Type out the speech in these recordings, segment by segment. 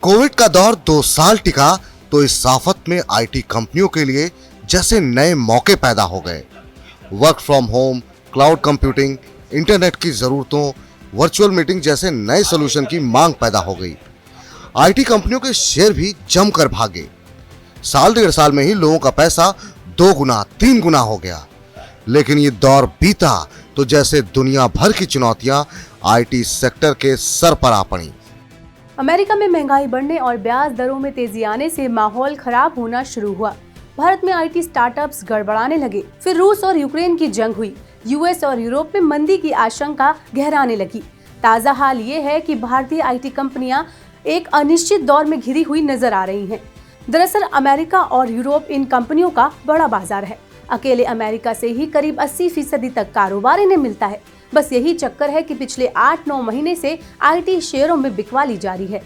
Covid का दौर 2 साल टिका तो इस आफत में आईटी कंपनियों के लिए जैसे नए मौके पैदा हो गए। Work from home, cloud computing, internet की जरूरतों, वर्चुअल मीटिंग जैसे नए सॉल्यूशन की मांग पैदा हो गई। आईटी कंपनियों के शेयर भी जमकर भागे। साल 1.5 साल में ही लोगों का पैसा 2 गुना 3 गुना हो गया। लेकिन ये दौर बीता तो जैसे दुनिया भर की चुनौतियां आईटी सेक्टर के सर पर आ पड़ी। अमेरिका में महंगाई बढ़ने और ब्याज दरों में तेजी आने से माहौल खराब होना शुरू हुआ। भारत में आईटी स्टार्टअप्स गड़बड़ाने लगे। फिर रूस और यूक्रेन की जंग हुई। यूएस और यूरोप में मंदी की आशंका गहराने लगी। ताजा हाल ये है कि भारतीय आईटी कंपनियां एक अनिश्चित दौर में घिरी हुई नजर आ रही हैं। दरअसल अमेरिका और यूरोप इन कंपनियों का बड़ा बाजार है। अकेले अमेरिका से ही करीब 80% तक कारोबार इन्हें मिलता है। बस यही चक्कर है कि पिछले 8-9 महीने से आईटी शेयरों में बिकवाली जारी है।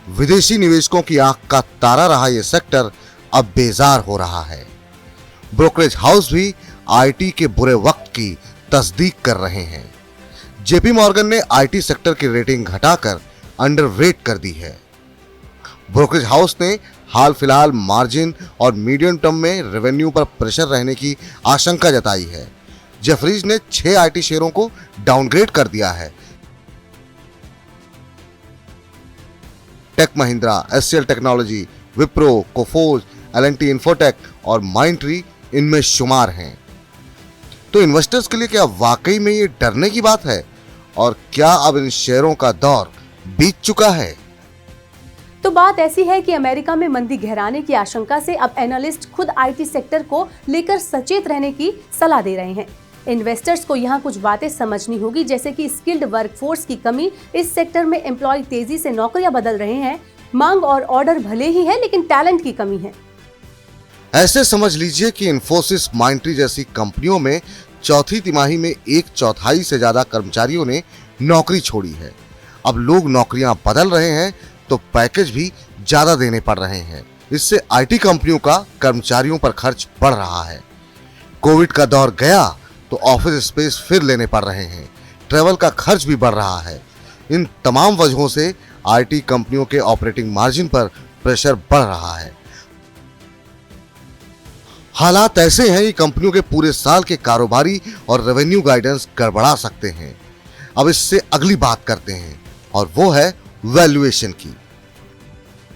विदेशी निवेशकों की आंख का तारा रहा ये सेक्टर अब बेजार हो रहा है। ब्रोकरेज हाउस भी आईटी के बुरे वक्त की तस्दीक कर रहे हैं। जेपी मॉर्गन ने आईटी सेक्टर की रेटिंग घटाकर अंडररेट कर दी है। ब्रोकरेज हाउस ने हाल फिलहाल मार्जिन और मीडियम टर्म में रेवेन्यू पर प्रेशर रहने की आशंका जताई है। जेफरीज ने 6 आईटी शेयरों को डाउनग्रेड कर दिया है। टेक महिंद्रा, एचसीएल टेक्नोलॉजी, विप्रो, कोफोर्ज, एल&टी इन्फोटेक और माइंडट्री इनमें शुमार हैं। तो इन्वेस्टर्स के लिए क्या वाकई में ये डरने की बात है? और क्या अब इन शेयरों का दौर बीत चुका है? तो बात ऐसी है कि अमेरिका में मंदी गहराने की आशंका से अब एनालिस्ट खुद आईटी सेक्टर को लेकर सचेत रहने की सलाह दे रहे हैं। इन्वेस्टर्स को यहाँ कुछ बातें समझनी होगी, जैसे कि स्किल्ड वर्कफोर्स की कमी, इस सेक्टर में एम्प्लॉय तेजी से नौकरियां बदल रहे हैं, मांग और ऑर्डर भले ही है लेकिन टैलेंट की कमी है। ऐसे समझ लीजिए कि इन्फोसिस, माइंडट्री जैसी कंपनियों में चौथी तिमाही में 1/4 से ज्यादा कर्मचारियों ने नौकरी छोड़ी है। अब लोग नौकरियां बदल रहे हैं तो पैकेज भी ज्यादा देने पड़ रहे हैं। इससे आईटी कंपनियों का कर्मचारियों पर खर्च बढ़ रहा है। कोविड का दौर गया तो ऑफिस स्पेस फिर लेने पड़ रहे हैं। ट्रैवल का खर्च भी बढ़ रहा है। इन तमाम वजहों से आईटी कंपनियों के ऑपरेटिंग मार्जिन पर प्रेशर बढ़ रहा है। हालात ऐसे हैं कि कंपनियों के पूरे साल के कारोबारी और रेवेन्यू गाइडेंस गड़बड़ा सकते हैं। अब इससे अगली बात करते हैं और वो है वैल्यूएशन की।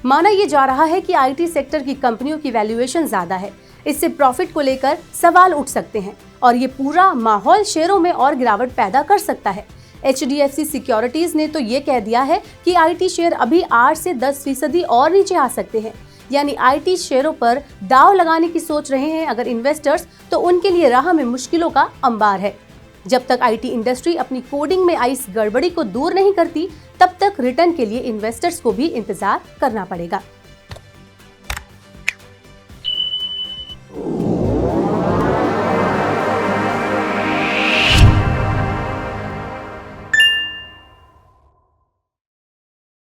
माना यह जा रहा है कि आईटी सेक्टर की कंपनियों की वैल्यूएशन ज्यादा है। इससे प्रॉफिट को लेकर सवाल उठ सकते हैं और ये पूरा माहौल शेयरों में और गिरावट पैदा कर सकता है। HDFC सिक्योरिटीज ने तो ये कह दिया है कि आईटी शेयर अभी 8 से 10% और नीचे आ सकते हैं। यानी आईटी शेयरों पर दांव लगाने की सोच रहे हैं अगर इन्वेस्टर्स, तो उनके लिए राह में मुश्किलों का अंबार है। जब तक आईटी इंडस्ट्री अपनी कोडिंग में आई इस गड़बड़ी को दूर नहीं करती, तब तक रिटर्न के लिए इन्वेस्टर्स को भी इंतजार करना पड़ेगा।